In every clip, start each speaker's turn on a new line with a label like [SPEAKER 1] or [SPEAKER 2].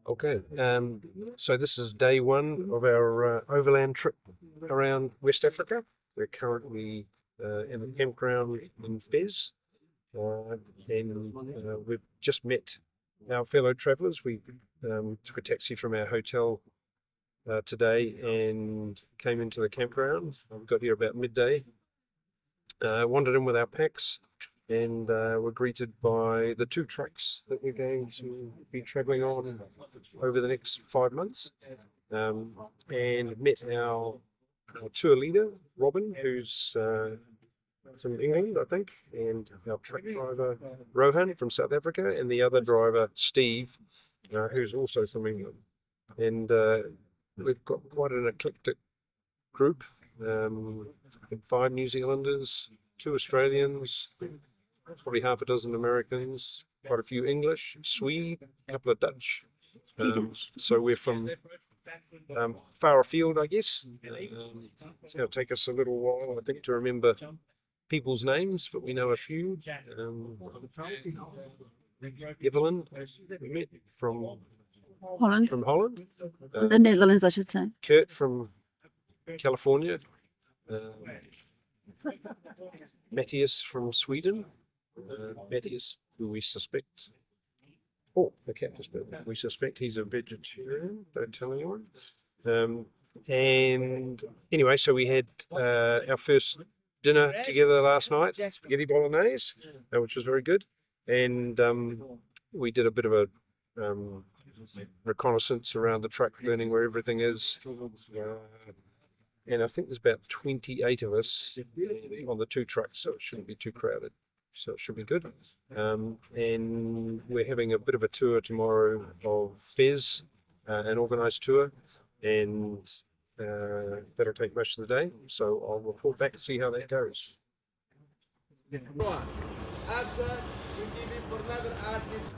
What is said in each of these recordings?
[SPEAKER 1] Okay, so this is day one of our overland trip around West Africa. We're currently in a campground in Fez, and we've just met our fellow travellers. We took a taxi from our hotel today and came into the campground. We got here about midday, wandered in with our packs, and were greeted by the two trucks that we're going to be travelling on over the next 5 months, and met our tour leader, Robin, who's from England, I think, and our truck driver, Rohan, from South Africa, and the other driver, Steve, who's also from England. And we've got quite an eclectic group, 5 New Zealanders, 2 Australians, probably half a dozen Americans, quite a few English, Swede, a couple of Dutch. So we're from far afield, I guess. It's going to take us a little while, I think, to remember people's names, but we know a few. Evelyn, we met from
[SPEAKER 2] Holland. The Netherlands, I should say.
[SPEAKER 1] Kurt from California. Matthias from Sweden. Matthias, who we suspect. Oh, the captain's bit. We suspect he's a vegetarian. Don't tell anyone. And anyway, so we had our first dinner together last night, spaghetti bolognese, which was very good. And we did a bit of a reconnaissance around the truck, learning where everything is. And I think there's about 28 of us on the 2 trucks, so it shouldn't be too crowded. So it should be good. And we're having a bit of a tour tomorrow of Fez, an organised tour, and that'll take most of the day. So I'll report back and see how that goes.
[SPEAKER 3] After we give it for another artist.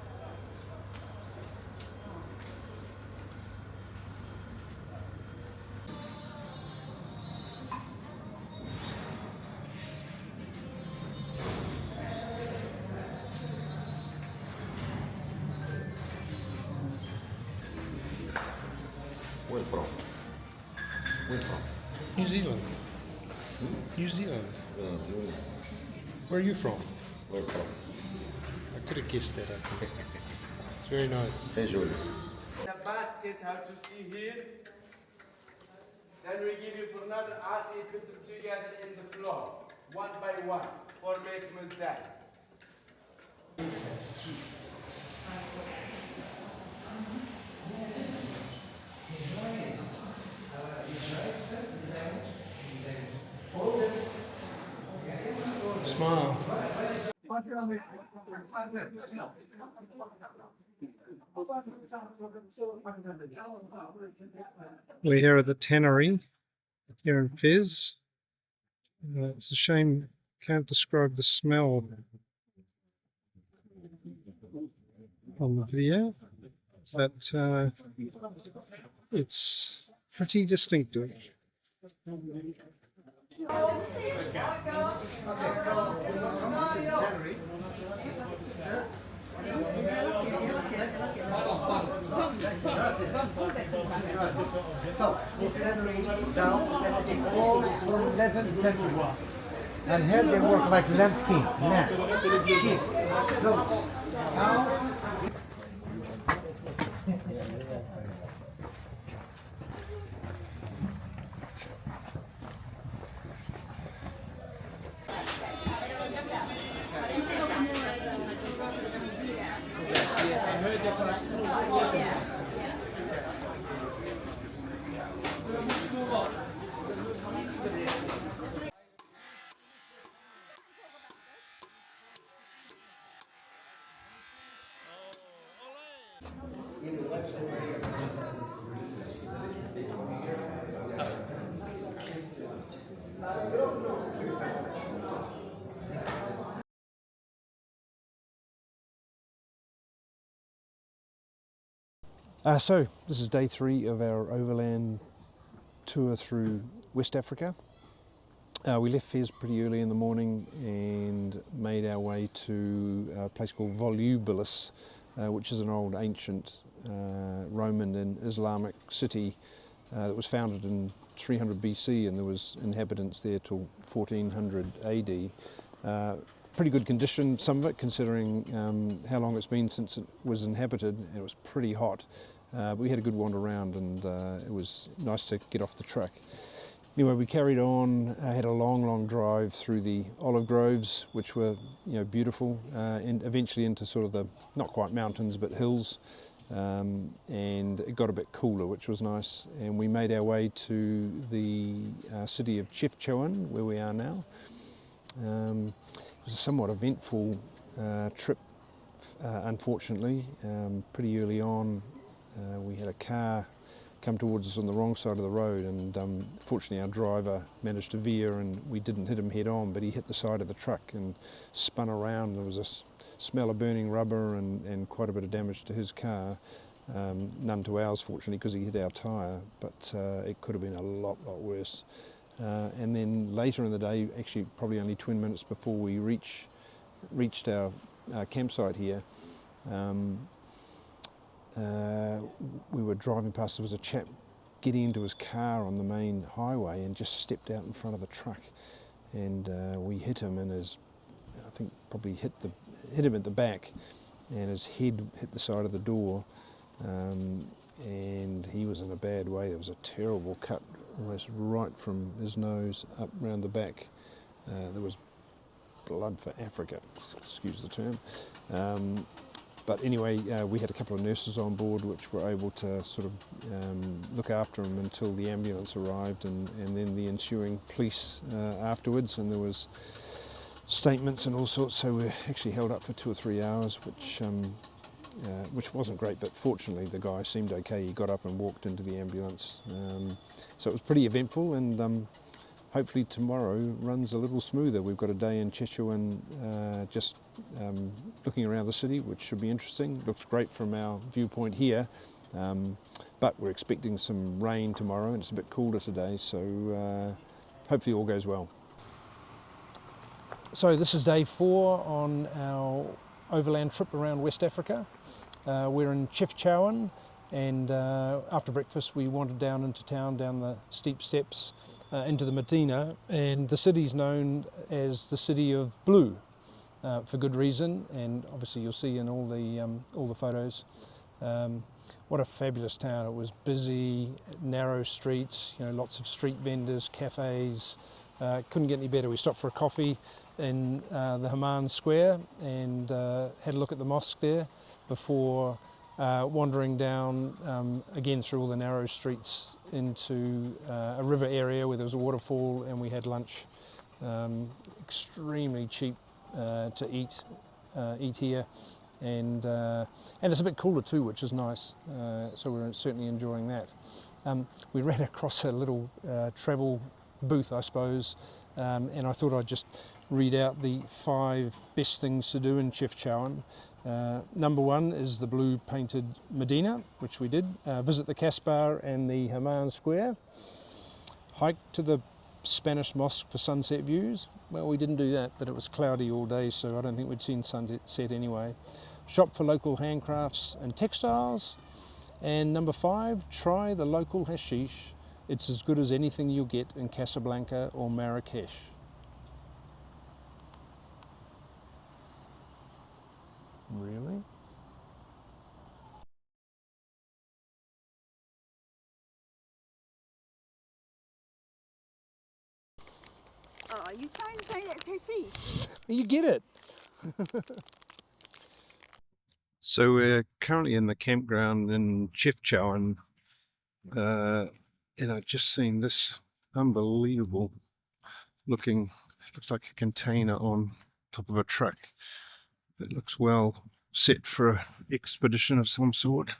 [SPEAKER 4] Where from?
[SPEAKER 1] New Zealand. New Zealand. Where are you from?
[SPEAKER 4] Where from?
[SPEAKER 1] I could have guessed that, I think. It's very nice.
[SPEAKER 4] Saint Julie.
[SPEAKER 3] The basket have to see here. Then we give you for another artist, put them together in the floor, one by one, for make mistake.
[SPEAKER 1] Smile. We're here at the tannery here in Fez. It's a shame, can't describe the smell on the video, but it's pretty distinctive.
[SPEAKER 5] So, this tannery is down, it's all from 11th century. And here they work like lambskin, sheep. So, now,
[SPEAKER 1] So this is day 3 of our overland tour through West Africa. We left Fez pretty early in the morning and made our way to a place called Volubilis, which is an old ancient Roman and Islamic city that was founded in 300 BC, and there was inhabitants there till 1400 AD. Pretty good condition, some of it, considering how long it's been since it was inhabited. It was pretty hot. But we had a good wander around, and it was nice to get off the track. Anyway, we carried on, had a long drive through the olive groves, which were, beautiful, and eventually into sort of the, not quite mountains, but hills. And it got a bit cooler, which was nice. And we made our way to the city of Chefchaouen, where we are now. It was a somewhat eventful trip, unfortunately. Pretty early on, we had a car come towards us on the wrong side of the road, and fortunately our driver managed to veer, and we didn't hit him head on, but he hit the side of the truck and spun around. There was a smell of burning rubber and quite a bit of damage to his car. None to ours, fortunately, because he hit our tyre, but it could have been a lot worse. And then later in the day, actually probably only 20 minutes before we reached our campsite here, we were driving past. There was a chap getting into his car on the main highway and just stepped out in front of the truck, and we hit him, and I think probably hit him at the back, and his head hit the side of the door, and he was in a bad way. There was a terrible cut almost right from his nose up round the back. There was blood for Africa, excuse the term. But anyway, we had a couple of nurses on board which were able to sort of look after him until the ambulance arrived, and then the ensuing police afterwards, and there was statements and all sorts, so we were actually held up for 2 or 3 hours, which wasn't great, but fortunately the guy seemed okay. He got up and walked into the ambulance. So it was pretty eventful, and hopefully tomorrow runs a little smoother. We've got a day in Chefchaouen, just looking around the city, which should be interesting. Looks great from our viewpoint here, but we're expecting some rain tomorrow, and it's a bit cooler today, so hopefully all goes well. So this is day 4 on our overland trip around West Africa. We're in Chefchaouen, and after breakfast we wandered down into town, down the steep steps into the Medina, and the city's known as the City of Blue for good reason, and obviously you'll see in all the photos. What a fabulous town. It was busy, narrow streets, lots of street vendors, cafes. Couldn't get any better. We stopped for a coffee in the Haman Square and had a look at the mosque there before wandering down again through all the narrow streets into a river area where there was a waterfall, and we had lunch. Extremely cheap to eat here, and it's a bit cooler too, which is nice. So we're certainly enjoying that. We ran across a little travel booth, I suppose, and I thought I'd just read out the 5 best things to do in Chefchaouen. Number 1 is the blue painted Medina, which we did. Visit the Casbah and the Haman Square. Hike to the Spanish mosque for sunset views. Well, we didn't do that, but it was cloudy all day, so I don't think we'd seen sunset anyway. Shop for local handcrafts and textiles. And number 5, try the local hashish. It's as good as anything you'll get in Casablanca or Marrakesh. Really?
[SPEAKER 2] Oh, are you trying to say that's hashish?
[SPEAKER 1] You get it. So we're currently in the campground in Chefchaouen, and I've just seen this unbelievable looking, looks like a container on top of a truck. It looks well set for an expedition of some sort.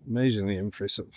[SPEAKER 1] Amazingly impressive.